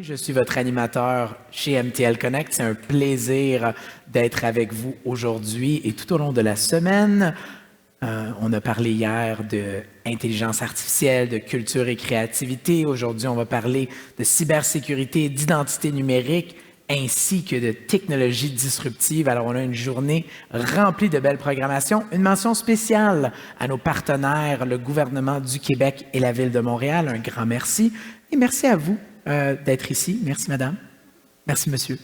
Je suis votre animateur chez MTL Connect. C'est un plaisir d'être avec vous aujourd'hui et tout au long de la semaine. On a parlé hier d'intelligence artificielle, de culture et créativité. Aujourd'hui, on va parler de cybersécurité et d'identité numérique, ainsi que de technologies disruptives. Alors, on a une journée remplie de belles programmations. Une mention spéciale à nos partenaires, le gouvernement du Québec et la Ville de Montréal. Un grand merci. Et merci à vous d'être ici. Merci, madame. Merci, monsieur.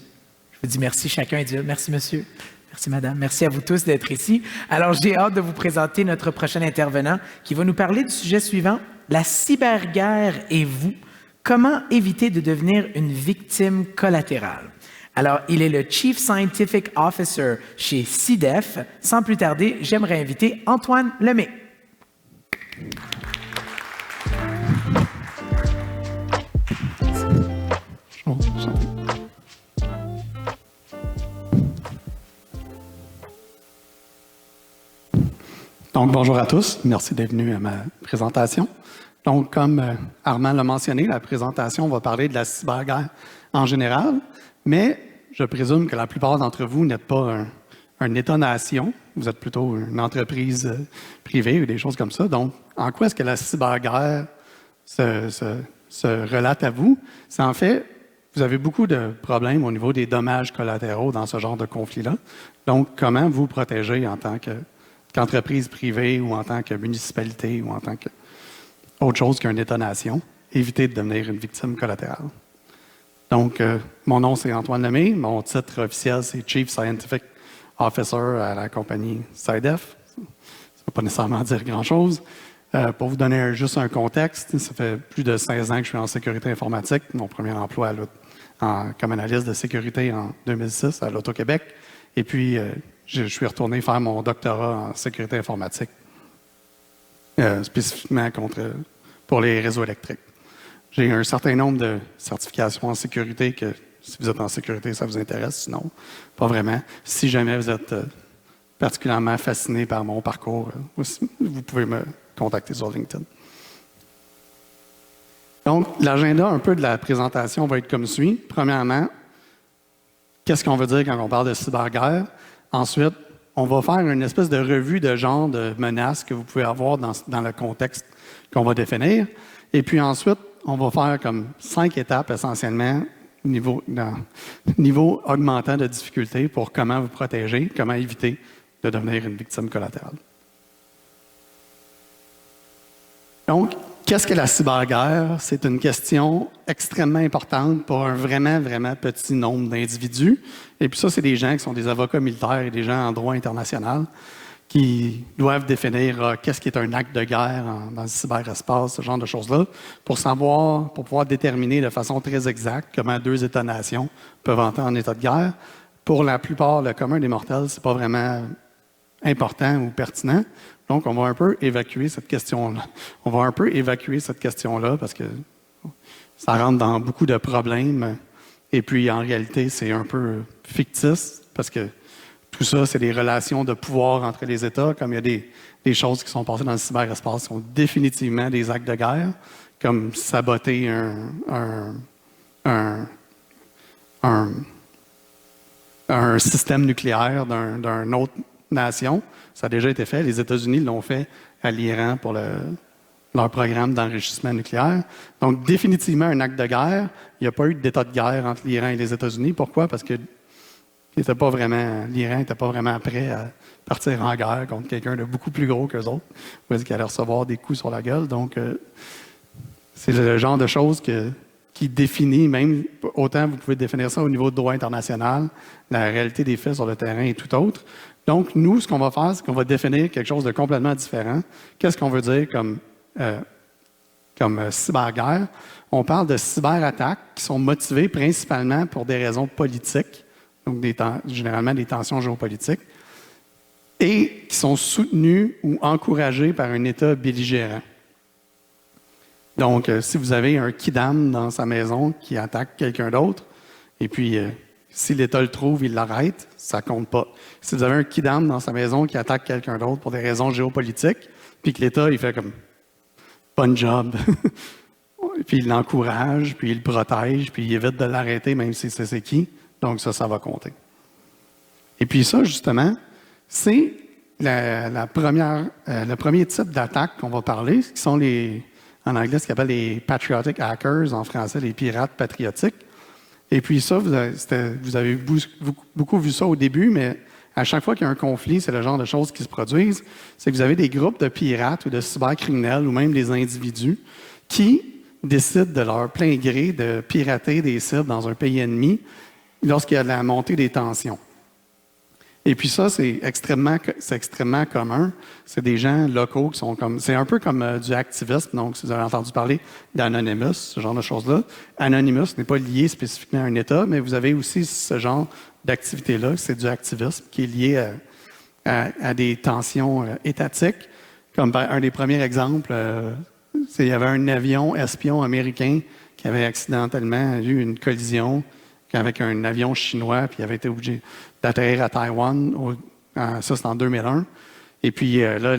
Je vous dis merci chacun et Dieu. Merci, monsieur. Merci, madame. Merci à vous tous d'être ici. Alors, j'ai hâte de vous présenter notre prochain intervenant qui va nous parler du sujet suivant, la cyberguerre et vous. Comment éviter de devenir une victime collatérale? Alors, il est le Chief Scientific Officer chez CIDEF. Sans plus tarder, j'aimerais inviter Antoine Lemay. Donc, bonjour à tous. Merci d'être venus à ma présentation. Donc, comme Armand l'a mentionné, la présentation va parler de la cyberguerre en général, mais je présume que la plupart d'entre vous n'êtes pas un État-nation. Vous êtes plutôt une entreprise privée ou des choses comme ça. Donc, en quoi est-ce que la cyberguerre se relate à vous? C'est en fait, vous avez beaucoup de problèmes au niveau des dommages collatéraux dans ce genre de conflit-là. Donc, comment vous protéger en tant qu'entreprise privée ou en tant que municipalité ou en tant que autre chose qu'un État-nation, éviter de devenir une victime collatérale. Donc, mon nom, c'est Antoine Lemay. Mon titre officiel, c'est Chief Scientific Officer à la compagnie CIDEF. Ça ne veut pas nécessairement dire grand-chose. Pour vous donner juste un contexte, ça fait plus de 16 ans que je suis en sécurité informatique. Mon premier emploi comme analyste de sécurité en 2006 à l'Auto-Québec. Et puis, je suis retourné faire mon doctorat en sécurité informatique, spécifiquement pour les réseaux électriques. J'ai un certain nombre de certifications en sécurité que, si vous êtes en sécurité, ça vous intéresse. Sinon, pas vraiment. Si jamais vous êtes particulièrement fasciné par mon parcours, vous pouvez me contacter sur LinkedIn. Donc, l'agenda un peu de la présentation va être comme suit. Premièrement, qu'est-ce qu'on veut dire quand on parle de cyberguerre? Ensuite, on va faire une espèce de revue de genre de menaces que vous pouvez avoir dans le contexte qu'on va définir. Et puis ensuite, on va faire comme 5 étapes essentiellement, niveau augmentant de difficulté pour comment vous protéger, comment éviter de devenir une victime collatérale. Donc, qu'est-ce que la cyberguerre? C'est une question extrêmement importante pour un vraiment, vraiment petit nombre d'individus. Et puis ça, c'est des gens qui sont des avocats militaires et des gens en droit international qui doivent définir qu'est-ce qui est un acte de guerre dans le cyberespace, ce genre de choses-là, pour pouvoir déterminer de façon très exacte comment deux États-nations peuvent entrer en état de guerre. Pour la plupart, le commun des mortels, c'est pas vraiment important ou pertinent. Donc, on va un peu évacuer cette question-là. Parce que ça rentre dans beaucoup de problèmes. Et puis, en réalité, c'est un peu fictif parce que tout ça, c'est des relations de pouvoir entre les États. Comme il y a des choses qui sont passées dans le cyberespace qui sont définitivement des actes de guerre, comme saboter un système nucléaire d'une autre nation. Ça a déjà été fait. Les États-Unis l'ont fait à l'Iran pour leur programme d'enrichissement nucléaire. Donc, définitivement un acte de guerre. Il n'y a pas eu d'état de guerre entre l'Iran et les États-Unis. Pourquoi? Parce que l'Iran n'était pas vraiment prêt à partir en guerre contre quelqu'un de beaucoup plus gros qu'eux autres. Parce qu'il allait recevoir des coups sur la gueule. Donc, c'est le genre de choses qui définit, même autant vous pouvez définir ça au niveau de droit international, la réalité des faits sur le terrain et tout autre. Donc, nous, ce qu'on va faire, c'est qu'on va définir quelque chose de complètement différent. Qu'est-ce qu'on veut dire comme cyberguerre? On parle de cyberattaques qui sont motivées principalement pour des raisons politiques, donc généralement des tensions géopolitiques, et qui sont soutenues ou encouragées par un État belligérant. Donc, si vous avez un kidam dans sa maison qui attaque quelqu'un d'autre, et puis si l'État le trouve, il l'arrête, ça compte pas. Si vous avez un kidam dans sa maison qui attaque quelqu'un d'autre pour des raisons géopolitiques, puis que l'État, il fait comme « bon job », puis il l'encourage, puis il le protège, puis il évite de l'arrêter, même si c'est qui. Donc ça va compter. Et puis ça, justement, c'est le premier type d'attaque qu'on va parler, qui sont en anglais, ce qu'on appelle les patriotic hackers, en français, les pirates patriotiques. Et puis ça, vous avez beaucoup vu ça au début, mais à chaque fois qu'il y a un conflit, c'est le genre de choses qui se produisent, c'est que vous avez des groupes de pirates ou de cybercriminels ou même des individus qui décident de leur plein gré de pirater des sites dans un pays ennemi lorsqu'il y a de la montée des tensions. Et puis ça, c'est extrêmement commun. C'est des gens locaux qui sont comme... C'est un peu comme du activisme. Donc, si vous avez entendu parler d'Anonymous, ce genre de choses-là. Anonymous n'est pas lié spécifiquement à un État, mais vous avez aussi ce genre d'activité-là. C'est du activisme qui est lié à des tensions étatiques. Comme un des premiers exemples, il y avait un avion espion américain qui avait accidentellement eu une collision avec un avion chinois, puis il avait été obligé d'atterrir à Taïwan. Ça, c'est en 2001. Et puis là,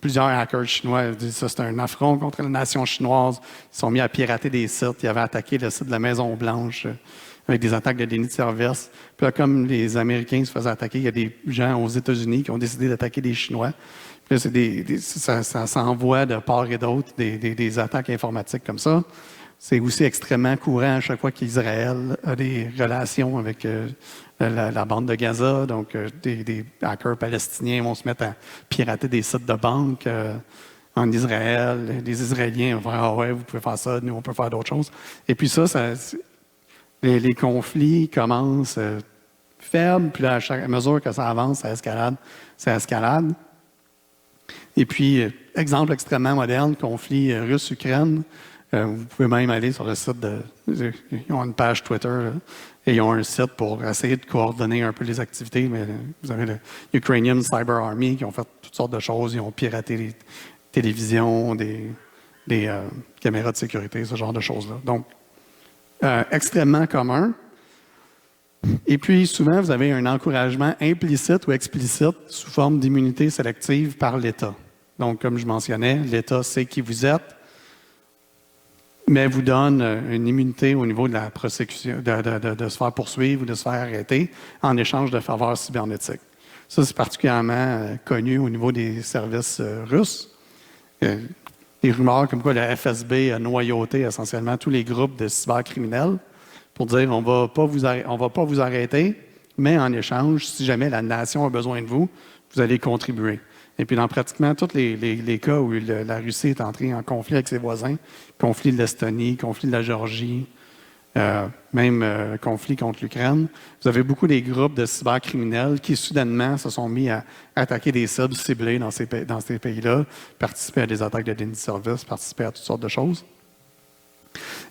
plusieurs hackers chinois disent que c'est un affront contre la nation chinoise. Ils sont mis à pirater des sites. Ils avaient attaqué le site de la Maison-Blanche avec des attaques de déni de service. Puis là, comme les Américains se faisaient attaquer, il y a des gens aux États-Unis qui ont décidé d'attaquer des Chinois. Puis là, ça s'envoie de part et d'autre des attaques informatiques comme ça. C'est aussi extrêmement courant à chaque fois qu'Israël a des relations avec la bande de Gaza. Donc, des hackers palestiniens vont se mettre à pirater des sites de banque en Israël. Les Israéliens vont dire « Ah ouais, vous pouvez faire ça, nous, on peut faire d'autres choses. » Et puis ça les conflits commencent faibles, puis là, à mesure que ça avance, ça escalade. Et puis, exemple extrêmement moderne, conflit russe-Ukraine. Vous pouvez même aller sur le site ils ont une page Twitter là, et ils ont un site pour essayer de coordonner un peu les activités. Mais vous avez le Ukrainian Cyber Army qui ont fait toutes sortes de choses. Ils ont piraté les télévisions, des caméras de sécurité, ce genre de choses-là. Donc, extrêmement commun. Et puis, souvent, vous avez un encouragement implicite ou explicite sous forme d'immunité sélective par l'État. Donc, comme je mentionnais, l'État sait qui vous êtes, mais vous donne une immunité au niveau de la prosécution, de se faire poursuivre ou de se faire arrêter en échange de faveurs cybernétiques. Ça, c'est particulièrement connu au niveau des services russes. Des rumeurs comme quoi la FSB a noyauté essentiellement tous les groupes de cybercriminels pour dire on va pas vous arrêter, mais en échange, si jamais la nation a besoin de vous, vous allez contribuer. Et puis, dans pratiquement tous les cas où la Russie est entrée en conflit avec ses voisins, conflit de l'Estonie, conflit de la Géorgie, même conflit contre l'Ukraine, vous avez beaucoup des groupes de cybercriminels qui, soudainement, se sont mis à attaquer des cibles ciblées dans ces pays-là, participer à des attaques de déni de service, participer à toutes sortes de choses.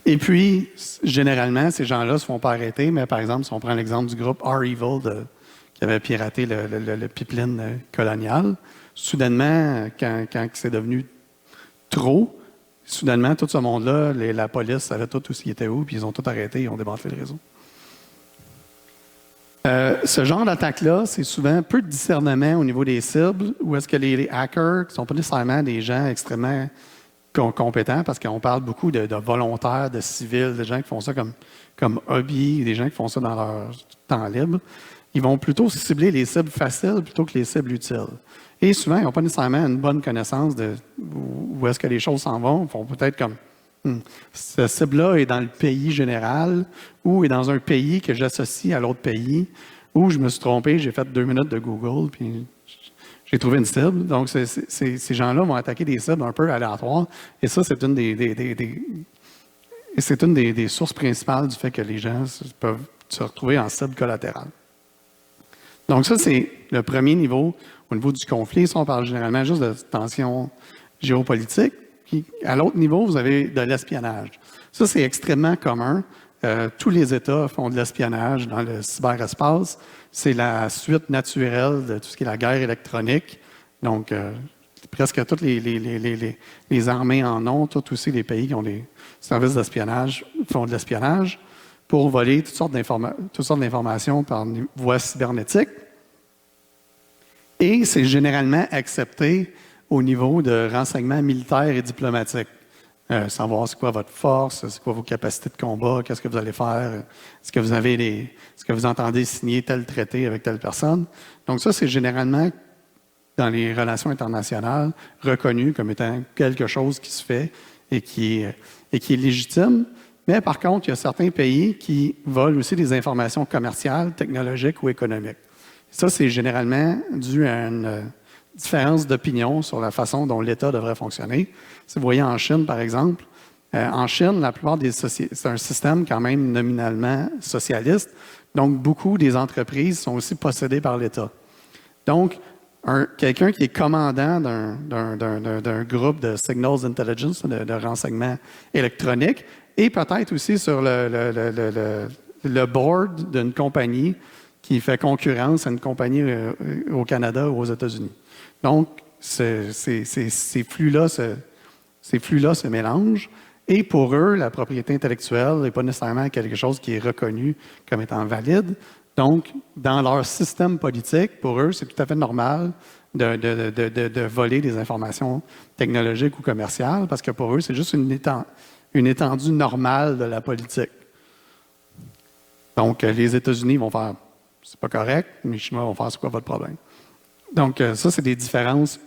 Et puis, généralement, ces gens-là ne se font pas arrêter, mais par exemple, si on prend l'exemple du groupe R-Evil qui avait piraté le pipeline colonial, soudainement, quand c'est devenu trop, soudainement, tout ce monde-là, la police savait tout où il était où, puis ils ont tout arrêté, ils ont démantelé le réseau. Ce genre d'attaque-là, c'est souvent peu de discernement au niveau des cibles, où est-ce que les hackers, qui ne sont pas nécessairement des gens extrêmement compétents, parce qu'on parle beaucoup de volontaires, de civils, de gens qui font ça comme hobby, des gens qui font ça dans leur temps libre, ils vont plutôt cibler les cibles faciles plutôt que les cibles utiles. Et souvent, ils n'ont pas nécessairement une bonne connaissance de où est-ce que les choses s'en vont. Ils font peut-être comme, cette cible-là est dans le pays général ou est dans un pays que j'associe à l'autre pays, ou je me suis trompé, j'ai fait 2 minutes de Google, puis j'ai trouvé une cible. Donc, ces gens-là vont attaquer des cibles un peu aléatoires. Et ça, c'est une des sources principales du fait que les gens peuvent se retrouver en cible collatérale. Donc, ça, c'est le premier niveau. Au niveau du conflit, ça, on parle généralement juste de tensions géopolitiques. Puis, à l'autre niveau, vous avez de l'espionnage. Ça, c'est extrêmement commun. Tous les États font de l'espionnage dans le cyberespace. C'est la suite naturelle de tout ce qui est la guerre électronique. Donc, presque toutes les armées en ont, tous aussi les pays qui ont des services d'espionnage font de l'espionnage pour voler toutes sortes d'informations par voie cybernétique. Et c'est généralement accepté au niveau de renseignements militaires et diplomatiques. savoir c'est quoi votre force, c'est quoi vos capacités de combat, qu'est-ce que vous allez faire, est-ce que vous entendez signer tel traité avec telle personne. Donc ça, c'est généralement, dans les relations internationales, reconnu comme étant quelque chose qui se fait et qui est légitime. Mais par contre, il y a certains pays qui volent aussi des informations commerciales, technologiques ou économiques. Ça, c'est généralement dû à une différence d'opinion sur la façon dont l'État devrait fonctionner. Si vous voyez en Chine, par exemple, en Chine, la plupart des sociétés, c'est un système quand même nominalement socialiste, donc beaucoup des entreprises sont aussi possédées par l'État. Donc, quelqu'un qui est commandant d'un groupe de signals intelligence, de renseignement électronique, et peut-être aussi sur le board d'une compagnie qui fait concurrence à une compagnie au Canada ou aux États-Unis. Donc, ces flux-là se mélangent. Et pour eux, la propriété intellectuelle n'est pas nécessairement quelque chose qui est reconnu comme étant valide. Donc, dans leur système politique, pour eux, c'est tout à fait normal de voler des informations technologiques ou commerciales, parce que pour eux, c'est juste une étendue normale de la politique. Donc, les États-Unis vont faire « c'est pas correct », les Chinois vont faire « c'est quoi votre problème ». Donc, ça, c'est des différences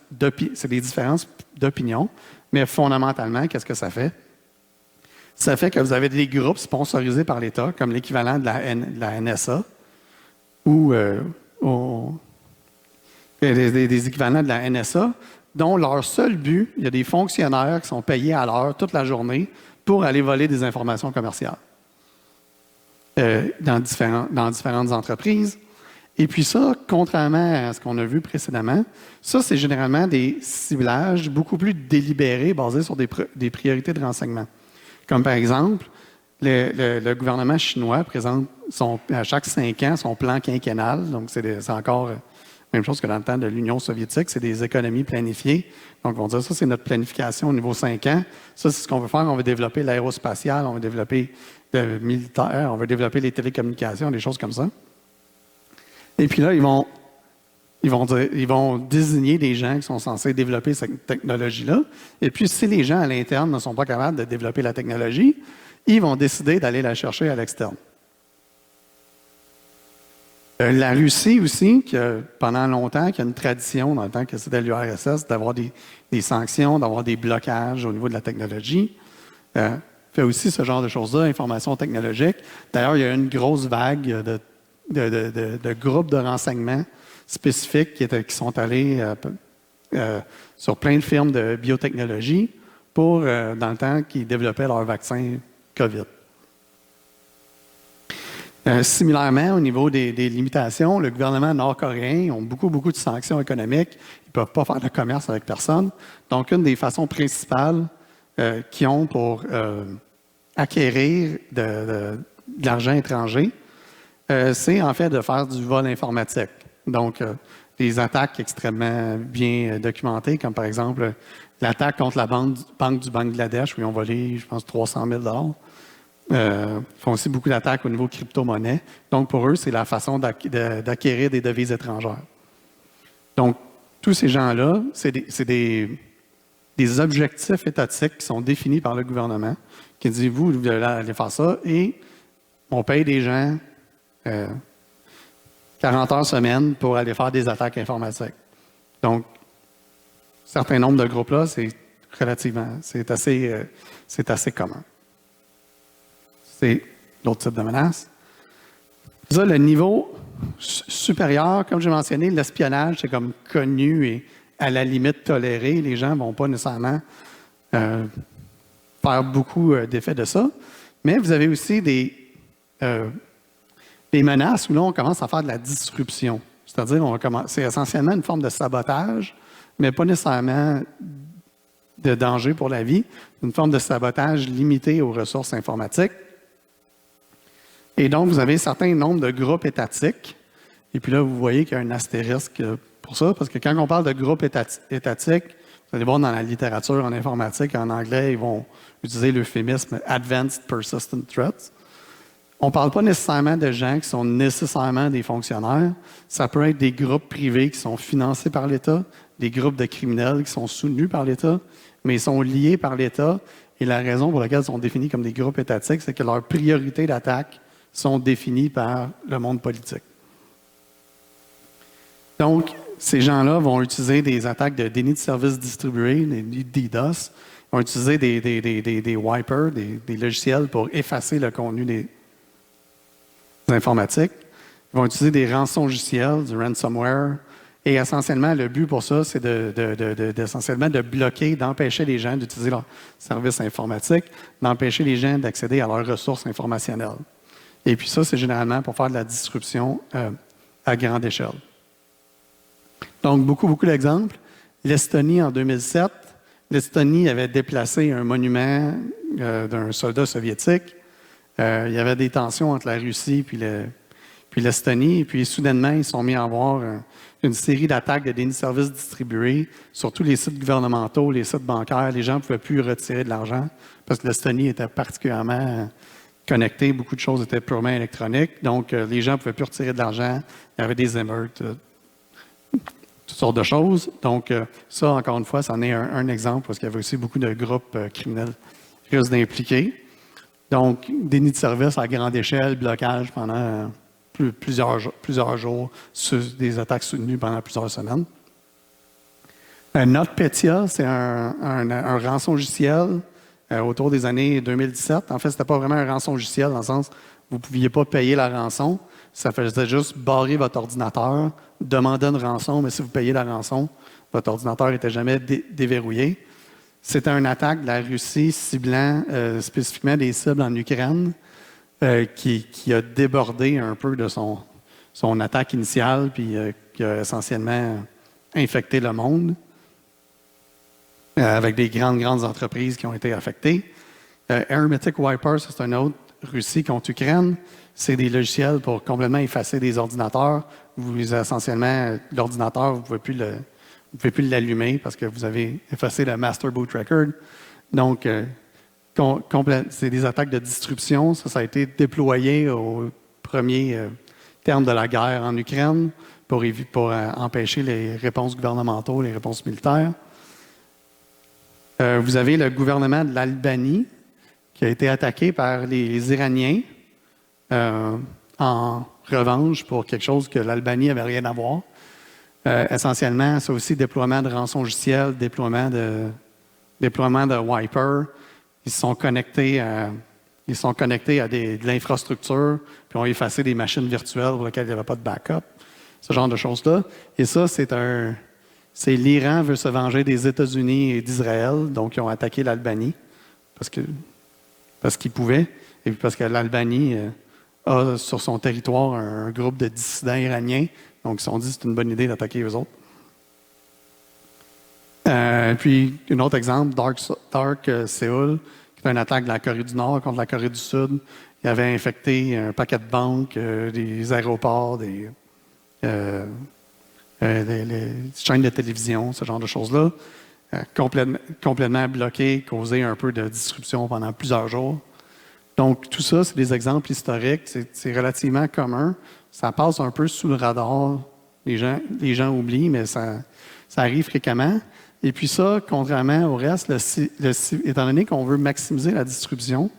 d'opinion, mais fondamentalement, qu'est-ce que ça fait? Ça fait que vous avez des groupes sponsorisés par l'État, comme l'équivalent de la NSA, ou des équivalents de la NSA, dont leur seul but, il y a des fonctionnaires qui sont payés à l'heure toute la journée pour aller voler des informations commerciales dans différentes entreprises. Et puis ça, contrairement à ce qu'on a vu précédemment, ça, c'est généralement des ciblages beaucoup plus délibérés, basés sur des priorités de renseignement. Comme par exemple, le gouvernement chinois présente à chaque 5 ans son plan quinquennal. Donc, c'est encore la même chose que dans le temps de l'Union soviétique, c'est des économies planifiées. Donc, on va dire ça, c'est notre planification au niveau 5 ans. Ça, c'est ce qu'on veut faire. On veut développer l'aérospatial, on veut développer le militaire, on veut développer les télécommunications, des choses comme ça. Et puis là, ils vont désigner des gens qui sont censés développer cette technologie-là. Et puis, si les gens à l'interne ne sont pas capables de développer la technologie, ils vont décider d'aller la chercher à l'externe. La Russie aussi, qui pendant longtemps, qui a une tradition dans le temps que c'était l'URSS, d'avoir des sanctions, d'avoir des blocages au niveau de la technologie, fait aussi ce genre de choses-là, information technologique. D'ailleurs, il y a une grosse vague de groupes de renseignement spécifiques qui sont allés sur plein de firmes de biotechnologie pour, dans le temps, qui développaient leur vaccin COVID. Similairement, au niveau des limitations, le gouvernement nord-coréen a beaucoup de sanctions économiques. Ils ne peuvent pas faire de commerce avec personne. Donc, une des façons principales qu'ils ont pour acquérir de l'argent étranger, c'est en fait de faire du vol informatique. Donc, des attaques extrêmement bien documentées, comme par exemple l'attaque contre la banque du Bangladesh, où ils ont volé, je pense, 300 000 $. Font aussi beaucoup d'attaques au niveau crypto-monnaie. Donc, pour eux, c'est la façon d'acquérir des devises étrangères. Donc, tous ces gens-là, c'est des objectifs étatiques qui sont définis par le gouvernement, qui dit, vous allez aller faire ça, et on paye des gens 40 heures semaine pour aller faire des attaques informatiques. Donc, certain nombre de groupes-là, c'est assez commun. C'est l'autre type de menace. Ça, le niveau supérieur, comme j'ai mentionné, l'espionnage, c'est comme connu et à la limite toléré. Les gens ne vont pas nécessairement faire beaucoup d'effets de ça. Mais vous avez aussi des menaces où là, on commence à faire de la disruption. C'est-à-dire, c'est essentiellement une forme de sabotage, mais pas nécessairement de danger pour la vie. Une forme de sabotage limité aux ressources informatiques. Et donc, vous avez un certain nombre de groupes étatiques. Et puis là, vous voyez qu'il y a un astérisque pour ça, parce que quand on parle de groupes étatiques, vous allez voir dans la littérature en informatique, en anglais, ils vont utiliser l'euphémisme « Advanced Persistent Threats ». On ne parle pas nécessairement de gens qui sont nécessairement des fonctionnaires. Ça peut être des groupes privés qui sont financés par l'État, des groupes de criminels qui sont soutenus par l'État, mais ils sont liés par l'État Et la raison pour laquelle ils sont définis comme des groupes étatiques, c'est que leurs priorités d'attaque sont définies par le monde politique. Donc, ces gens-là vont utiliser des attaques de déni de service distribué, des DDoS, vont utiliser des wipers, des logiciels pour effacer le contenu des informatiques. Ils vont utiliser des rançongiciels, du ransomware. Et essentiellement, le but pour ça, c'est essentiellement de bloquer, d'empêcher les gens d'utiliser leurs services informatiques, d'empêcher les gens d'accéder à leurs ressources informationnelles. Et puis ça, c'est généralement pour faire de la disruption à grande échelle. Donc, beaucoup d'exemples. L'Estonie, en 2007, l'Estonie avait déplacé un monument d'un soldat soviétique. Il y avait des tensions entre la Russie puis l'Estonie. Et puis, soudainement, ils sont mis à avoir une série d'attaques de déni de services distribués sur tous les sites gouvernementaux, les sites bancaires. Les gens ne pouvaient plus retirer de l'argent parce que l'Estonie était particulièrement connectée. Beaucoup de choses étaient purement électroniques. Donc, les gens ne pouvaient plus retirer de l'argent. Il y avait des émeutes, toutes sortes de choses. Donc, ça, encore une fois, c'en est un exemple parce qu'il y avait aussi beaucoup de groupes criminels russes impliqués. Donc, déni de service à grande échelle, blocage pendant plusieurs jours, des attaques soutenues pendant plusieurs semaines. NotPetya, c'est un rançongiciel autour des années 2017. En fait, ce n'était pas vraiment un rançongiciel dans le sens où vous ne pouviez pas payer la rançon. Ça faisait juste barrer votre ordinateur, demander une rançon, mais si vous payez la rançon, votre ordinateur n'était jamais déverrouillé. C'était une attaque de la Russie ciblant spécifiquement des cibles en Ukraine qui a débordé un peu de son attaque initiale puis qui a essentiellement infecté le monde avec des grandes entreprises qui ont été affectées. Hermetic Wipers, c'est un autre Russie contre Ukraine. C'est des logiciels pour complètement effacer des ordinateurs. Essentiellement, l'ordinateur, vous ne pouvez plus l'allumer parce que vous avez effacé le Master Boot Record. Donc, c'est des attaques de disruption. Ça a été déployé au premier terme de la guerre en Ukraine pour empêcher les réponses gouvernementales, les réponses militaires. Vous avez le gouvernement de l'Albanie qui a été attaqué par les Iraniens en revanche pour quelque chose que l'Albanie n'avait rien à voir. Essentiellement, c'est aussi déploiement de rançongiciels, déploiement de wipers. Ils sont connectés à de l'infrastructure, puis ont effacé des machines virtuelles pour lesquelles il n'y avait pas de backup, ce genre de choses-là. Et ça, c'est l'Iran veut se venger des États-Unis et d'Israël, donc ils ont attaqué l'Albanie parce qu'ils pouvaient, et puis parce que l'Albanie a sur son territoire un groupe de dissidents iraniens, donc ils se sont dit que c'est une bonne idée d'attaquer eux autres. Puis, un autre exemple, Dark Seoul, qui est une attaque de la Corée du Nord contre la Corée du Sud. Il avait infecté un paquet de banques, des aéroports, des chaînes de télévision, ce genre de choses-là. Complètement bloqué, causé un peu de disruption pendant plusieurs jours. Donc, tout ça, c'est des exemples historiques. C'est relativement commun. Ça passe un peu sous le radar. Les gens oublient, mais ça arrive fréquemment. Et puis ça, contrairement au reste, étant donné qu'on veut maximiser la distribution,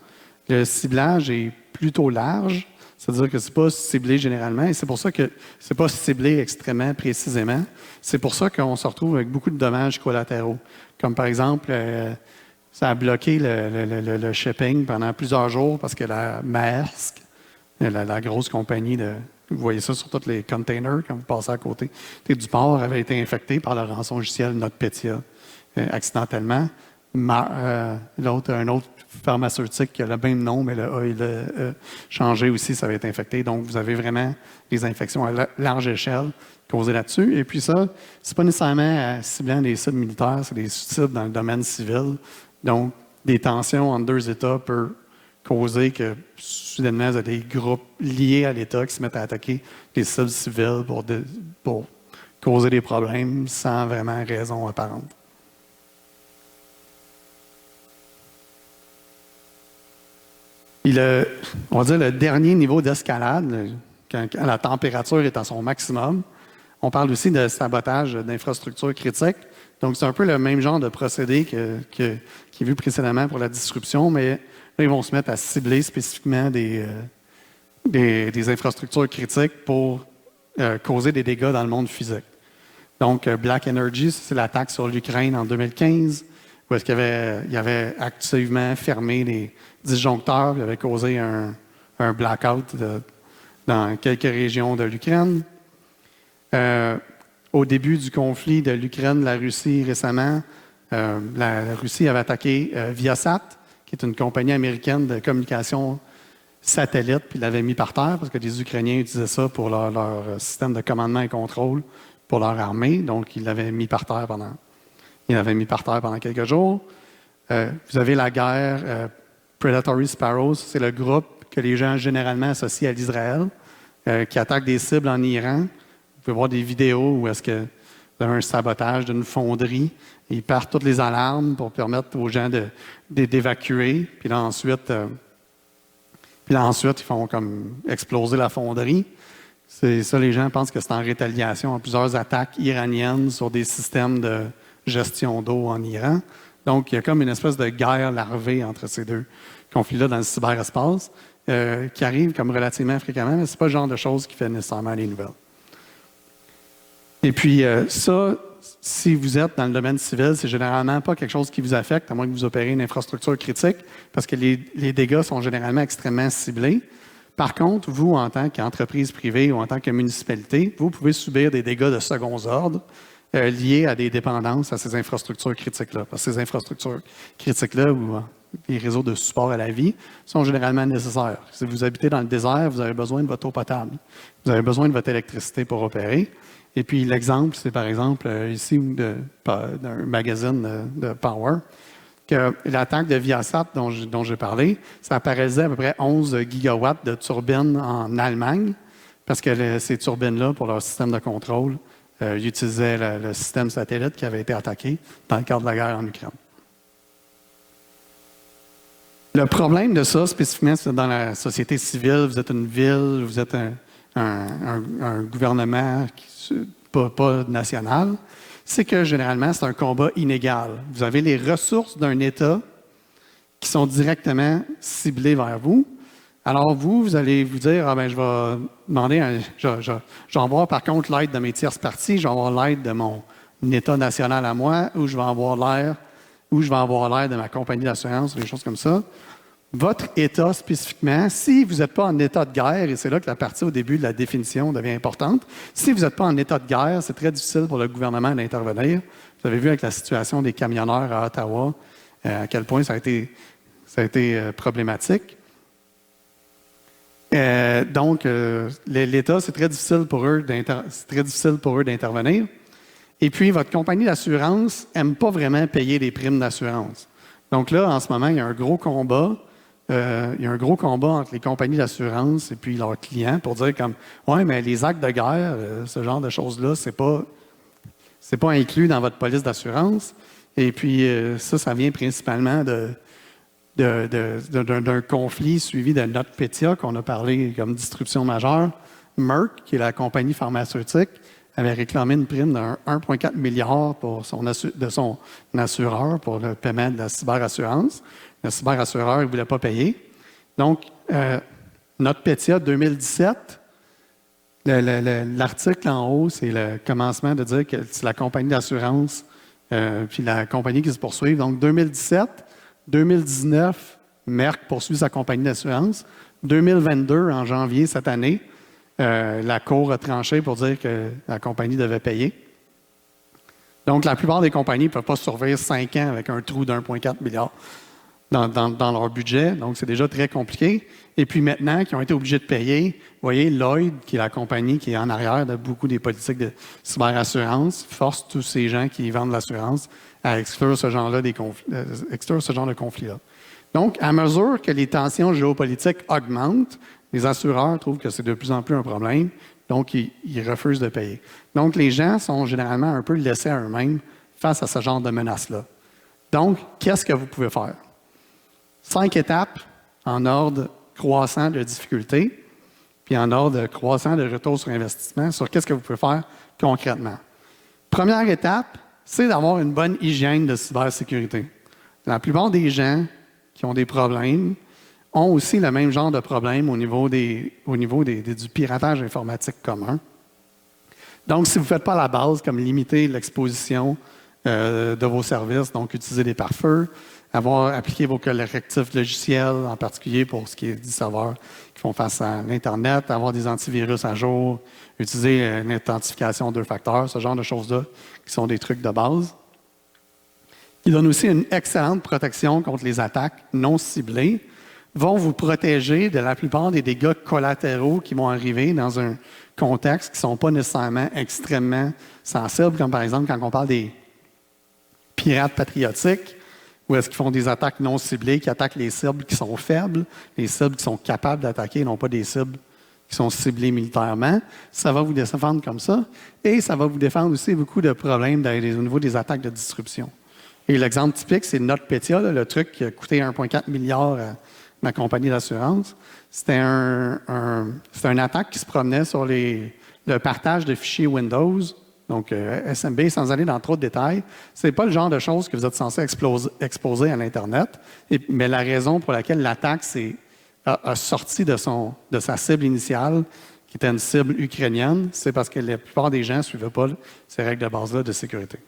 le ciblage est plutôt large. C'est-à-dire que ce n'est pas ciblé généralement. Et c'est pour ça que ce n'est pas ciblé extrêmement précisément. C'est pour ça qu'on se retrouve avec beaucoup de dommages collatéraux. Comme par exemple, ça a bloqué le shipping pendant plusieurs jours parce que la Maersk, la grosse compagnie vous voyez ça sur tous les containers quand vous passez à côté du port, avait été infectée par le rançongiciel NotPetya accidentellement. Un autre pharmaceutique qui a le même nom, mais le A et le E changé aussi, ça avait été infecté. Donc, vous avez vraiment des infections à large échelle causées là-dessus. Et puis ça, c'est pas nécessairement ciblant des cibles militaires, c'est des cibles dans le domaine civil. Donc, des tensions entre deux États peuvent causer que soudainement, il y a des groupes liés à l'État qui se mettent à attaquer les cibles civiles pour causer des problèmes sans vraiment raison apparente. On va dire le dernier niveau d'escalade, quand la température est à son maximum, on parle aussi de sabotage d'infrastructures critiques. Donc, c'est un peu le même genre de procédé qui est vu précédemment pour la disruption, mais là, ils vont se mettre à cibler spécifiquement des infrastructures critiques pour causer des dégâts dans le monde physique. Donc, Black Energy, c'est l'attaque sur l'Ukraine en 2015, où est-ce qu'il avait activement fermé les disjoncteurs, il avait causé un blackout dans quelques régions de l'Ukraine. Au début du conflit de l'Ukraine, la Russie récemment, la Russie avait attaqué Viasat, qui est une compagnie américaine de communication satellite, puis l'avait mis par terre parce que les Ukrainiens utilisaient ça pour leur système de commandement et contrôle pour leur armée. Donc, ils l'avaient mis par terre pendant quelques jours. Vous avez la guerre Predatory Sparrows, c'est le groupe que les gens généralement associent à l'Israël, qui attaque des cibles en Iran. Vous pouvez voir des vidéos où est-ce que vous avez un sabotage d'une fonderie. Ils partent toutes les alarmes pour permettre aux gens d'évacuer. Puis là, ensuite, ils font comme exploser la fonderie. C'est ça, les gens pensent que c'est en rétaliation à plusieurs attaques iraniennes sur des systèmes de gestion d'eau en Iran. Donc, il y a comme une espèce de guerre larvée entre ces deux conflits-là dans le cyberespace qui arrive comme relativement fréquemment, mais ce n'est pas le genre de choses qui fait nécessairement les nouvelles. Et puis, ça, si vous êtes dans le domaine civil, c'est généralement pas quelque chose qui vous affecte, à moins que vous opérez une infrastructure critique, parce que les dégâts sont généralement extrêmement ciblés. Par contre, vous, en tant qu'entreprise privée ou en tant que municipalité, vous pouvez subir des dégâts de second ordre liés à des dépendances à ces infrastructures critiques-là. Parce que ces infrastructures critiques-là, ou les réseaux de support à la vie, sont généralement nécessaires. Si vous habitez dans le désert, vous avez besoin de votre eau potable. Vous avez besoin de votre électricité pour opérer. Et puis, l'exemple, c'est par exemple ici d'un magazine de Power, que l'attaque de Viasat dont j'ai parlé, ça apparaissait à peu près 11 gigawatts de turbines en Allemagne, parce que ces turbines-là, pour leur système de contrôle, ils utilisaient le système satellite qui avait été attaqué dans le cadre de la guerre en Ukraine. Le problème de ça, spécifiquement, c'est dans la société civile, vous êtes une ville, vous êtes un gouvernement pas national, c'est que généralement, c'est un combat inégal. Vous avez les ressources d'un État qui sont directement ciblées vers vous. Alors vous allez vous dire, je vais demander, je vais avoir par contre l'aide de mes tierces parties, je vais avoir l'aide de mon État national à moi, ou je vais avoir l'aide de ma compagnie d'assurance, des choses comme ça. Votre État spécifiquement, si vous n'êtes pas en état de guerre, et c'est là que la partie au début de la définition devient importante, si vous n'êtes pas en état de guerre, c'est très difficile pour le gouvernement d'intervenir. Vous avez vu avec la situation des camionneurs à Ottawa à quel point ça a été problématique. Donc, l'État, c'est très difficile pour eux d'intervenir. Et puis, votre compagnie d'assurance n'aime pas vraiment payer les primes d'assurance. Donc là, en ce moment, il y a un gros combat. Entre les compagnies d'assurance et puis leurs clients pour dire comme ouais, mais les actes de guerre, ce genre de choses-là, c'est pas inclus dans votre police d'assurance. Et puis ça vient principalement d'un conflit suivi de NotPetya qu'on a parlé comme disruption majeure. Merck, qui est la compagnie pharmaceutique, avait réclamé une prime de 1,4 milliard de son assureur pour le paiement de la cyberassurance. Le cyberassureur ne voulait pas payer. Donc, NotPetya 2017, l'article en haut, c'est le commencement de dire que c'est la compagnie d'assurance puis la compagnie qui se poursuivent. Donc, 2017, 2019, Merck poursuit sa compagnie d'assurance. 2022, en janvier cette année, la Cour a tranché pour dire que la compagnie devait payer. Donc, la plupart des compagnies ne peuvent pas survivre 5 ans avec un trou d'1,4 milliard dans leur budget. Donc, c'est déjà très compliqué. Et puis maintenant, qui ont été obligés de payer, vous voyez, Lloyd, qui est la compagnie qui est en arrière de beaucoup des politiques de cyberassurance, force tous ces gens qui vendent l'assurance à exclure ce genre de conflit-là. Donc, à mesure que les tensions géopolitiques augmentent, les assureurs trouvent que c'est de plus en plus un problème, donc ils refusent de payer. Donc, les gens sont généralement un peu laissés à eux-mêmes face à ce genre de menaces-là. Donc, qu'est-ce que vous pouvez faire? 5 étapes en ordre croissant de difficulté, puis en ordre croissant de retour sur investissement, sur qu'est-ce que vous pouvez faire concrètement. Première étape, c'est d'avoir une bonne hygiène de cybersécurité. La plupart des gens qui ont des problèmes ont aussi le même genre de problème au niveau du piratage informatique commun. Donc, si vous ne faites pas la base, comme limiter l'exposition de vos services, donc utiliser des pare-feux, avoir appliqué vos correctifs logiciels, en particulier pour ce qui est des serveurs qui font face à l'Internet, avoir des antivirus à jour, utiliser une authentification 2 facteurs, ce genre de choses-là qui sont des trucs de base. Ils donnent aussi une excellente protection contre les attaques non ciblées, vont vous protéger de la plupart des dégâts collatéraux qui vont arriver dans un contexte qui ne sont pas nécessairement extrêmement sensibles, comme par exemple quand on parle des pirates patriotiques, ou est-ce qu'ils font des attaques non ciblées qui attaquent les cibles qui sont faibles, les cibles qui sont capables d'attaquer, non pas des cibles qui sont ciblées militairement. Ça va vous défendre comme ça. Et ça va vous défendre aussi beaucoup de problèmes au niveau des attaques de disruption. Et l'exemple typique, c'est NotPetya, là, le truc qui a coûté 1,4 milliard à ma compagnie d'assurance. C'était une attaque qui se promenait sur le partage de fichiers Windows, donc SMB, sans aller dans trop de détails. Ce n'est pas le genre de choses que vous êtes censé exposer à l'Internet, mais la raison pour laquelle l'attaque a sorti de sa cible initiale, qui était une cible ukrainienne, c'est parce que la plupart des gens ne suivaient pas ces règles de base-là de sécurité.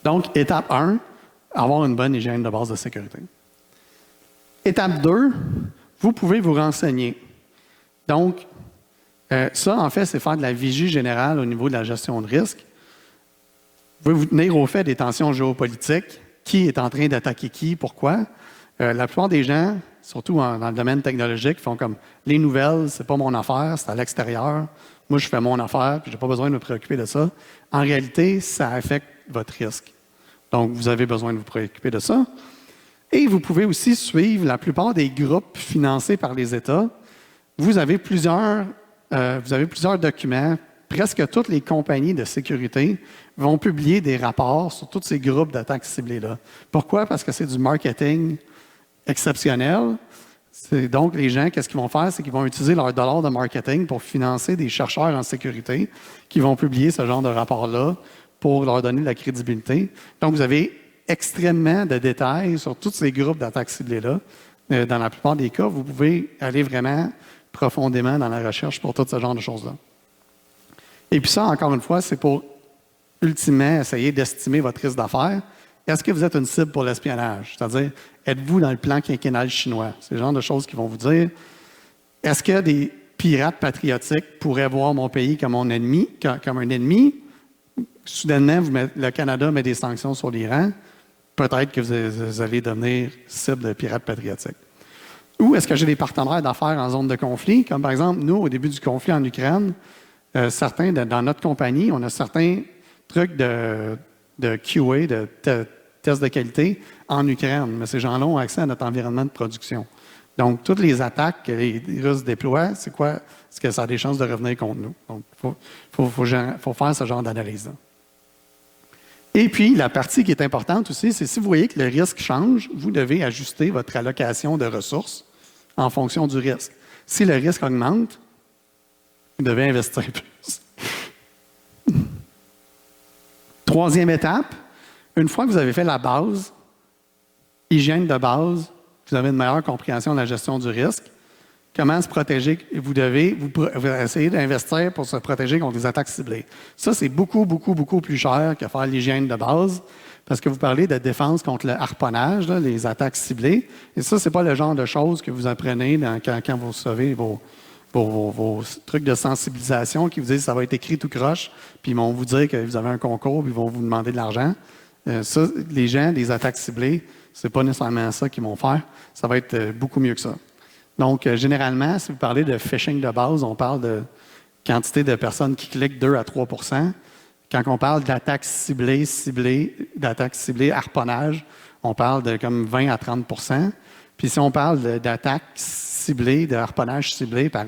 Donc, étape 1, avoir une bonne hygiène de base de sécurité. Étape 2, vous pouvez vous renseigner. Donc, ça, en fait, c'est faire de la vigie générale au niveau de la gestion de risque. Vous pouvez vous tenir au fait des tensions géopolitiques. Qui est en train d'attaquer qui, pourquoi? La plupart des gens, surtout dans le domaine technologique, font comme les nouvelles, c'est pas mon affaire, c'est à l'extérieur. Moi, je fais mon affaire, puis je n'ai pas besoin de me préoccuper de ça. En réalité, ça affecte votre risque. Donc, vous avez besoin de vous préoccuper de ça. Et vous pouvez aussi suivre la plupart des groupes financés par les États. Vous avez plusieurs documents. Presque toutes les compagnies de sécurité vont publier des rapports sur tous ces groupes d'attaques ciblées-là. Pourquoi? Parce que c'est du marketing exceptionnel. Donc, les gens, qu'est-ce qu'ils vont faire? C'est qu'ils vont utiliser leurs dollars de marketing pour financer des chercheurs en sécurité qui vont publier ce genre de rapport-là pour leur donner de la crédibilité. Donc, vous avez extrêmement de détails sur tous ces groupes d'attaques ciblées-là. Dans la plupart des cas, vous pouvez aller vraiment profondément dans la recherche pour tout ce genre de choses-là. Et puis ça, encore une fois, c'est pour ultimement essayer d'estimer votre risque d'affaires. Est-ce que vous êtes une cible pour l'espionnage? C'est-à-dire, êtes-vous dans le plan quinquennal chinois? C'est le genre de choses qu'ils vont vous dire. Est-ce que des pirates patriotiques pourraient voir mon pays comme mon ennemi, comme un ennemi? Soudainement, le Canada met des sanctions sur l'Iran. Peut-être que vous allez devenir cible de pirates patriotiques. Ou est-ce que j'ai des partenaires d'affaires en zone de conflit? Comme par exemple, nous, au début du conflit en Ukraine, dans notre compagnie, on a certains trucs de QA, de tests de qualité en Ukraine. Mais ces gens-là ont accès à notre environnement de production. Donc, toutes les attaques que les Russes déploient, c'est quoi? Est-ce que ça a des chances de revenir contre nous? Donc, il faut faire ce genre d'analyse-là. Et puis, la partie qui est importante aussi, c'est si vous voyez que le risque change, vous devez ajuster votre allocation de ressources en fonction du risque. Si le risque augmente, vous devez investir plus. Troisième étape, une fois que vous avez fait la base, hygiène de base, vous avez une meilleure compréhension de la gestion du risque, comment se protéger, vous devez essayer d'investir pour se protéger contre les attaques ciblées. Ça, c'est beaucoup, beaucoup, beaucoup plus cher que faire l'hygiène de base, parce que vous parlez de défense contre le harponnage, là, les attaques ciblées, et ça, c'est pas le genre de choses que vous apprenez quand vous recevez vos trucs de sensibilisation qui vous disent que ça va être écrit tout croche, puis ils vont vous dire que vous avez un concours, puis ils vont vous demander de l'argent. Ça, les gens, des attaques ciblées, c'est pas nécessairement ça qu'ils vont faire. Ça va être beaucoup mieux que ça. Donc, généralement, si vous parlez de phishing de base, on parle de quantité de personnes qui cliquent 2 à 3 %. Quand on parle d'attaques ciblées, harponnage, on parle de comme 20 à 30 %. Puis si on parle d'attaques ciblées, de harponnage ciblé par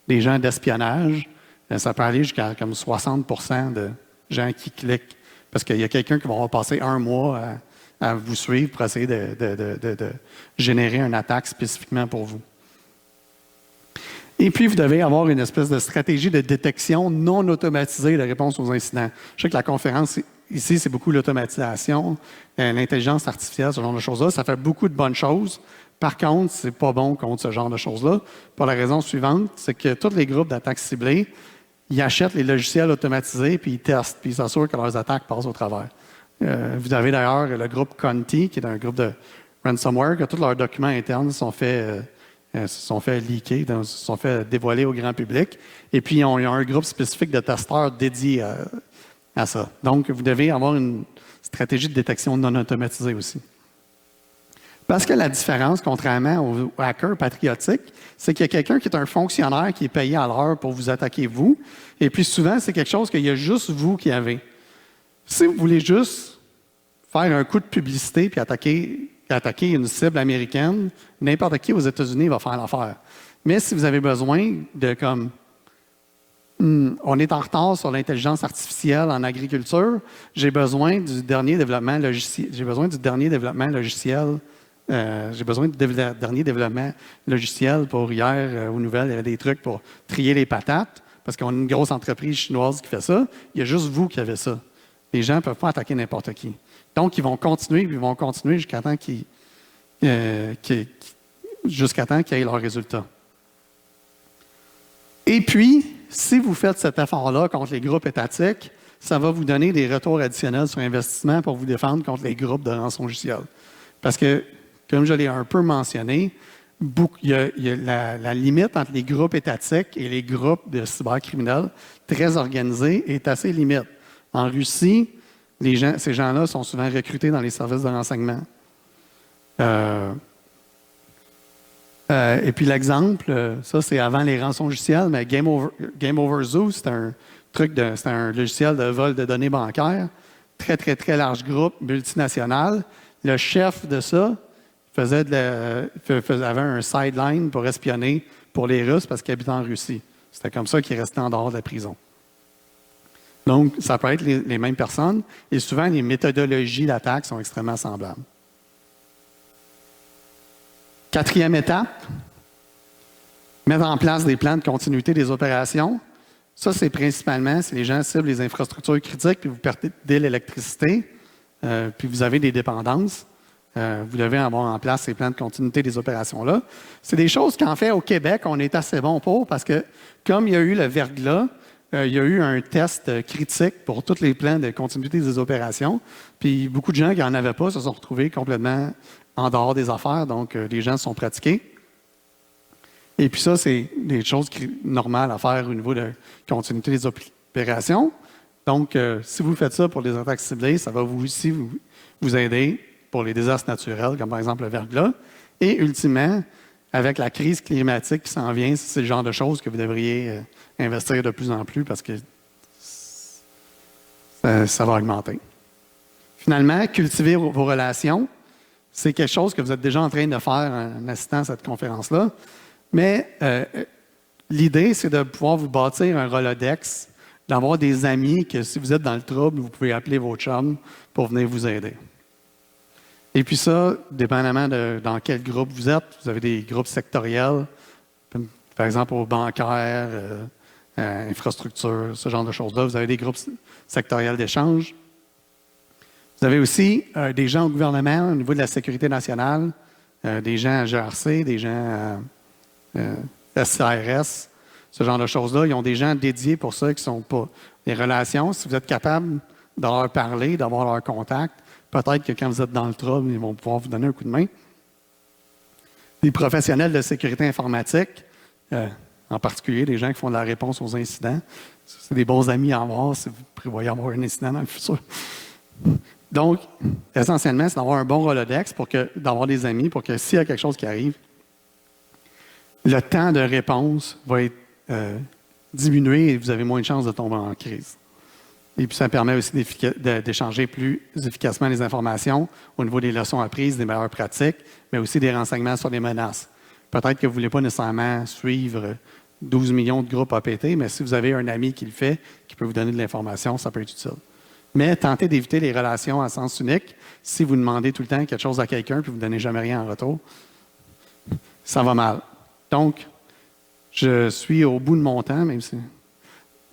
des gens d'espionnage, ça peut aller jusqu'à comme 60 % de gens qui cliquent. Parce qu'il y a quelqu'un qui va passer un mois à vous suivre pour essayer de générer une attaque spécifiquement pour vous. Et puis, vous devez avoir une espèce de stratégie de détection non automatisée de réponse aux incidents. Je sais que la conférence ici, c'est beaucoup l'automatisation, l'intelligence artificielle, ce genre de choses-là. Ça fait beaucoup de bonnes choses. Par contre, c'est pas bon contre ce genre de choses-là. Pour la raison suivante, c'est que tous les groupes d'attaques ciblées, ils achètent les logiciels automatisés, puis ils testent, puis ils s'assurent que leurs attaques passent au travers. Vous avez d'ailleurs le groupe Conti, qui est un groupe de ransomware, que tous leurs documents internes sont faits leaker, se sont fait dévoiler au grand public. Et puis, ils ont un groupe spécifique de testeurs dédié à ça. Donc, vous devez avoir une stratégie de détection non automatisée aussi. Parce que la différence, contrairement aux hackers patriotiques, c'est qu'il y a quelqu'un qui est un fonctionnaire qui est payé à l'heure pour vous attaquer vous. Et puis souvent, c'est quelque chose qu'il y a juste vous qui avez. Si vous voulez juste faire un coup de publicité puis attaquer une cible américaine, n'importe qui aux États-Unis va faire l'affaire. Mais si vous avez besoin de on est en retard sur l'intelligence artificielle en agriculture, j'ai besoin du dernier développement logiciel. J'ai besoin du dernier développement logiciel pour hier aux nouvelles, il y avait des trucs pour trier les patates, parce qu'on a une grosse entreprise chinoise qui fait ça. Il y a juste vous qui avez ça. Les gens ne peuvent pas attaquer n'importe qui. Donc, ils vont continuer jusqu'à temps qu'ils aient leurs résultats. Et puis, si vous faites cet effort-là contre les groupes étatiques, ça va vous donner des retours additionnels sur investissement pour vous défendre contre les groupes de rançongiciel. Parce que, comme je l'ai un peu mentionné, il y a la limite entre les groupes étatiques et les groupes de cybercriminels très organisés est assez limite. En Russie, ces gens-là sont souvent recrutés dans les services de renseignement. Et puis l'exemple, ça c'est avant les rançongiciels, mais Game Over Zoo, c'est un logiciel de vol de données bancaires, très, très, très large groupe multinational. Le chef de ça avait un sideline pour espionner pour les Russes parce qu'il habitait en Russie. C'était comme ça qu'il restait en dehors de la prison. Donc, ça peut être les mêmes personnes et souvent, les méthodologies d'attaque sont extrêmement semblables. Quatrième étape, mettre en place des plans de continuité des opérations. Ça, c'est principalement si les gens ciblent les infrastructures critiques puis vous perdez l'électricité, puis vous avez des dépendances. Vous devez avoir en place ces plans de continuité des opérations-là. C'est des choses qu'en fait, au Québec, on est assez bon pour parce que, comme il y a eu le verglas, il y a eu un test critique pour tous les plans de continuité des opérations. Puis beaucoup de gens qui n'en avaient pas se sont retrouvés complètement en dehors des affaires. Donc, les gens se sont pratiqués. Et puis ça, c'est des choses normales à faire au niveau de continuité des opérations. Donc, si vous faites ça pour les attaques ciblées, ça va aussi vous aider pour les désastres naturels, comme par exemple le verglas. Et ultimement, avec la crise climatique qui s'en vient, c'est le genre de choses que vous devriez investir de plus en plus parce que ça va augmenter. Finalement, cultiver vos relations, c'est quelque chose que vous êtes déjà en train de faire en assistant à cette conférence-là. Mais l'idée, c'est de pouvoir vous bâtir un Rolodex, d'avoir des amis que si vous êtes dans le trouble, vous pouvez appeler vos chums pour venir vous aider. Et puis ça, dépendamment de dans quel groupe vous êtes, vous avez des groupes sectoriels, par exemple aux bancaires, infrastructures, ce genre de choses-là. Vous avez des groupes sectoriels d'échange. Vous avez aussi des gens au gouvernement au niveau de la sécurité nationale, des gens à GRC, des gens à SCRS, ce genre de choses-là. Ils ont des gens dédiés pour ça qui ne sont pas des relations. Si vous êtes capable de leur parler, d'avoir leur contact, peut-être que quand vous êtes dans le trouble, ils vont pouvoir vous donner un coup de main. Des professionnels de sécurité informatique, en particulier des gens qui font de la réponse aux incidents. C'est des bons amis à avoir si vous prévoyez avoir un incident dans le futur. Donc, essentiellement, c'est d'avoir un bon Rolodex, d'avoir des amis pour que s'il y a quelque chose qui arrive, le temps de réponse va être diminué et vous avez moins de chances de tomber en crise. Et puis, ça permet aussi d'échanger plus efficacement les informations au niveau des leçons apprises, des meilleures pratiques, mais aussi des renseignements sur les menaces. Peut-être que vous ne voulez pas nécessairement suivre 12 millions de groupes APT, mais si vous avez un ami qui le fait, qui peut vous donner de l'information, ça peut être utile. Mais tentez d'éviter les relations à sens unique. Si vous demandez tout le temps quelque chose à quelqu'un puis vous ne donnez jamais rien en retour, ça va mal. Donc, je suis au bout de mon temps, même si...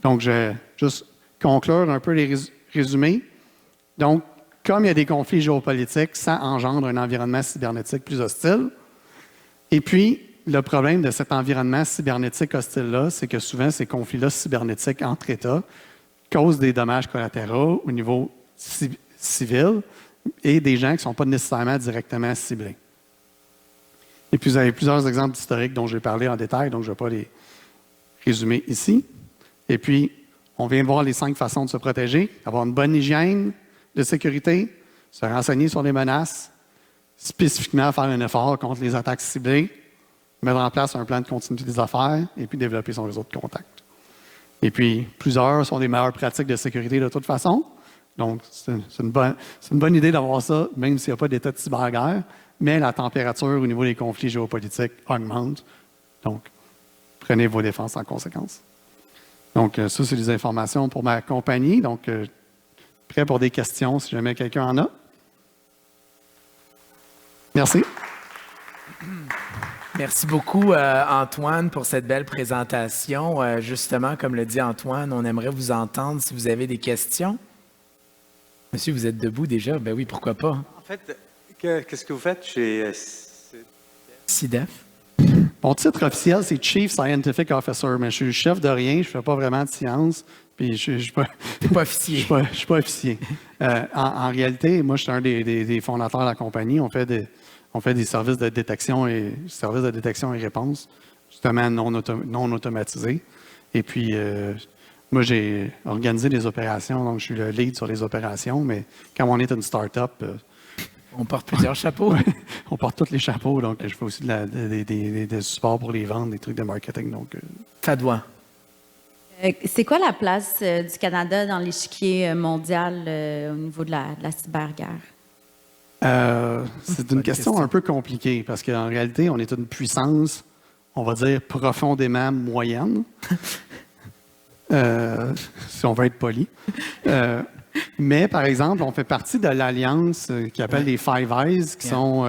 Donc, je vais juste conclure un peu les résumés. Donc, comme il y a des conflits géopolitiques, ça engendre un environnement cybernétique plus hostile. Et puis, le problème de cet environnement cybernétique hostile-là, c'est que souvent, ces conflits-là cybernétiques entre États causent des dommages collatéraux au niveau civil et des gens qui ne sont pas nécessairement directement ciblés. Et puis, vous avez plusieurs exemples historiques dont je vais parler en détail, donc je ne vais pas les résumer ici. Et puis, on vient de voir les 5 façons de se protéger: avoir une bonne hygiène de sécurité, se renseigner sur les menaces, spécifiquement faire un effort contre les attaques ciblées, mettre en place un plan de continuité des affaires et puis développer son réseau de contacts. Et puis, plusieurs sont des meilleures pratiques de sécurité de toute façon. Donc, c'est une bonne idée d'avoir ça, même s'il n'y a pas d'état de cyberguerre, mais la température au niveau des conflits géopolitiques augmente. Donc, prenez vos défenses en conséquence. Donc, ça, c'est des informations pour ma compagnie. Donc, prêt pour des questions si jamais quelqu'un en a. Merci. Merci beaucoup, Antoine, pour cette belle présentation. Justement, comme le dit Antoine, on aimerait vous entendre si vous avez des questions. Monsieur, vous êtes debout déjà? Ben oui, pourquoi pas? En fait, qu'est-ce que vous faites chez CIDEF? Mon titre officiel, c'est Chief Scientific Officer, mais je suis chef de rien, je ne fais pas vraiment de science, puis je ne suis pas... T'es pas officier. Je suis pas officier. En réalité, moi, je suis un des fondateurs de la compagnie. On fait des services de détection et réponse, justement non automatisés. Et puis, moi, j'ai organisé des opérations, donc je suis le lead sur les opérations, mais quand on est une start-up... On porte plusieurs chapeaux. Ouais, on porte tous les chapeaux, donc je fais aussi des supports pour les ventes, des trucs de marketing. Donc, Fadwa. C'est quoi la place du Canada dans l'échiquier mondial au niveau de la cyberguerre? C'est une question un peu compliquée parce qu'en réalité, on est une puissance, on va dire, profondément moyenne, si on veut être poli. Mais, par exemple, on fait partie de l'alliance qui appelle les Five Eyes, qui sont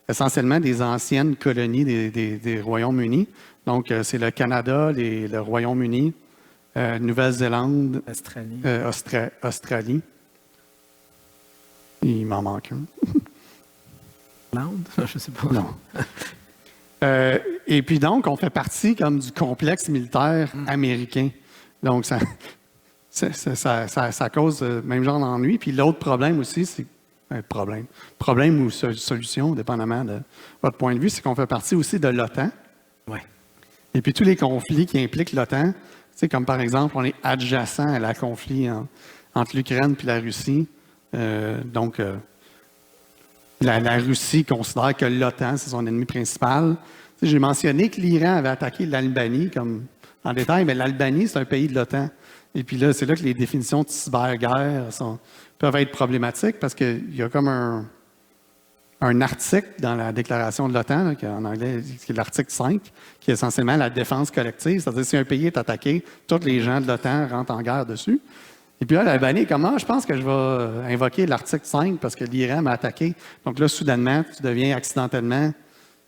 essentiellement des anciennes colonies des Royaumes-Unis. Donc, c'est le Canada, le Royaume-Uni, Nouvelle-Zélande, Australie. Il m'en manque un. L'Inde? Je ne sais pas. Non. Et puis donc, on fait partie comme du complexe militaire américain. Donc, ça cause même genre d'ennui. Puis l'autre problème aussi, c'est problème ou solution, dépendamment de votre point de vue, c'est qu'on fait partie aussi de l'OTAN. Ouais. Et puis tous les conflits qui impliquent l'OTAN, comme par exemple, on est adjacent à la conflit entre l'Ukraine et la Russie. Donc, la Russie considère que l'OTAN, c'est son ennemi principal. J'ai mentionné que l'Iran avait attaqué l'Albanie comme en détail, mais l'Albanie, c'est un pays de l'OTAN. Et puis là, c'est là que les définitions de cyberguerre peuvent être problématiques parce qu'il y a comme un article dans la déclaration de l'OTAN, en anglais, qui est l'article 5, qui est essentiellement la défense collective. C'est-à-dire si un pays est attaqué, tous les gens de l'OTAN rentrent en guerre dessus. Et puis là, l'Albanie est comme, je pense que je vais invoquer l'article 5 parce que l'Iran m'a attaqué. Donc là, soudainement, tu deviens accidentellement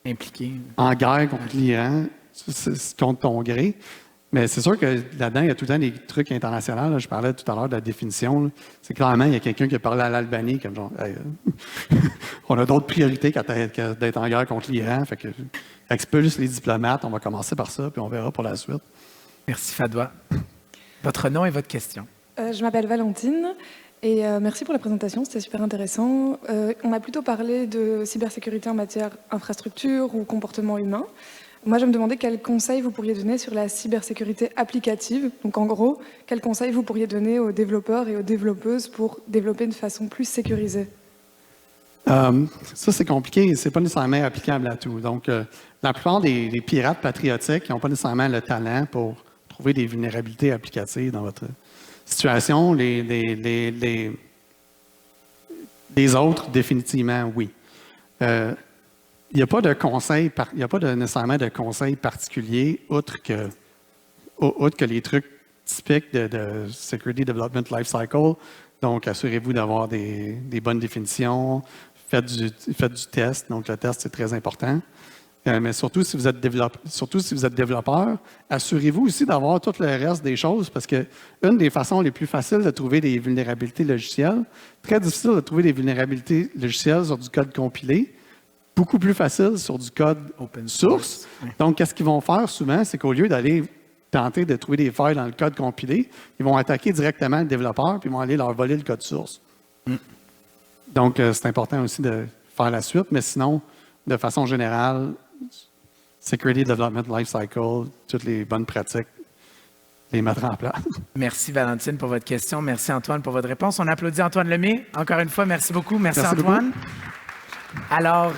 impliqué en guerre contre l'Iran, contre ton gré. Mais c'est sûr que là-dedans, il y a tout le temps des trucs internationaux. Là. Je parlais tout à l'heure de la définition. Là. C'est clairement, il y a quelqu'un qui a parlé à l'Albanie comme genre, hey, on a d'autres priorités que d'être en guerre contre l'Iran. Fait que expulse les diplomates, on va commencer par ça, puis on verra pour la suite. Merci, Fadwa. Votre nom et votre question. Je m'appelle Valentine et merci pour la présentation, c'était super intéressant. On a plutôt parlé de cybersécurité en matière infrastructure ou comportement humain. Moi, je me demandais quels conseils vous pourriez donner sur la cybersécurité applicative. Donc, en gros, quels conseils vous pourriez donner aux développeurs et aux développeuses pour développer de façon plus sécurisée? Ça, c'est compliqué. C'est pas nécessairement applicable à tout. Donc, la plupart des pirates patriotiques n'ont pas nécessairement le talent pour trouver des vulnérabilités applicatives dans votre situation. Les autres, définitivement, oui. Il n'y a pas de conseil, il n'y a pas nécessairement de conseil particulier, outre que les trucs typiques de Security Development Lifecycle. Donc, assurez-vous d'avoir des bonnes définitions, faites du test. Donc, le test, c'est très important. Mais surtout si vous êtes développeur, assurez-vous aussi d'avoir tout le reste des choses parce que une des façons les plus faciles de trouver des vulnérabilités logicielles, très difficile de trouver des vulnérabilités logicielles sur du code compilé, beaucoup plus facile sur du code open source. Donc, qu'est-ce qu'ils vont faire souvent, c'est qu'au lieu d'aller tenter de trouver des failles dans le code compilé, ils vont attaquer directement le développeur puis ils vont aller leur voler le code source. Donc, c'est important aussi de faire la suite, mais sinon, de façon générale, Security Development Lifecycle, toutes les bonnes pratiques, les mettre en place. Merci Valentine pour votre question. Merci Antoine pour votre réponse. On applaudit Antoine Lemay. Encore une fois, merci beaucoup. Merci Antoine. Beaucoup. Alors,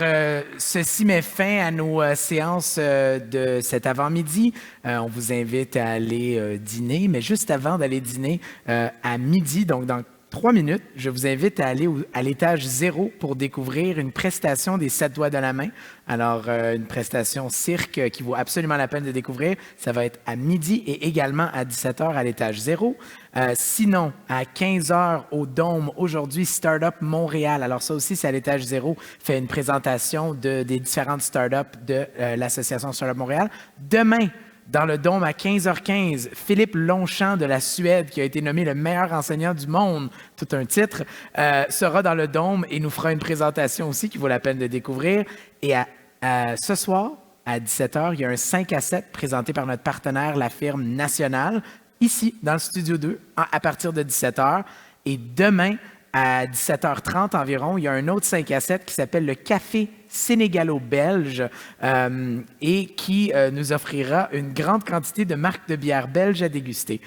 ceci met fin à nos séances de cet avant-midi. On vous invite à aller dîner, mais juste avant d'aller dîner, à midi, donc dans 3 minutes, je vous invite à aller à l'étage 0 pour découvrir une prestation des 7 doigts de la main. Alors, une prestation cirque qui vaut absolument la peine de découvrir. Ça va être à midi et également à 17h à l'étage 0. Sinon, à 15h au Dôme, aujourd'hui, Startup Montréal. Alors ça aussi, c'est à l'étage 0, fait une présentation des différentes startups de l'association Startup Montréal. Demain, dans le Dôme à 15h15, Philippe Longchamp de la Suède, qui a été nommé le meilleur enseignant du monde, tout un titre, sera dans le Dôme et nous fera une présentation aussi qui vaut la peine de découvrir. Et ce soir, à 17h, il y a un 5 à 7 présenté par notre partenaire, la firme Nationale, ici, dans le Studio 2, à partir de 17h. Et demain, à 17h30 environ, il y a un autre 5 à 7 qui s'appelle le Café sénégalo-belge et qui nous offrira une grande quantité de marques de bière belges à déguster.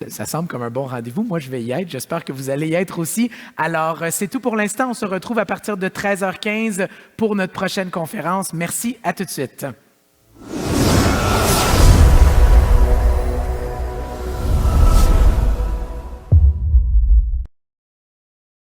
Ça semble comme un bon rendez-vous. Moi, je vais y être. J'espère que vous allez y être aussi. Alors, c'est tout pour l'instant. On se retrouve à partir de 13h15 pour notre prochaine conférence. Merci. À tout de suite.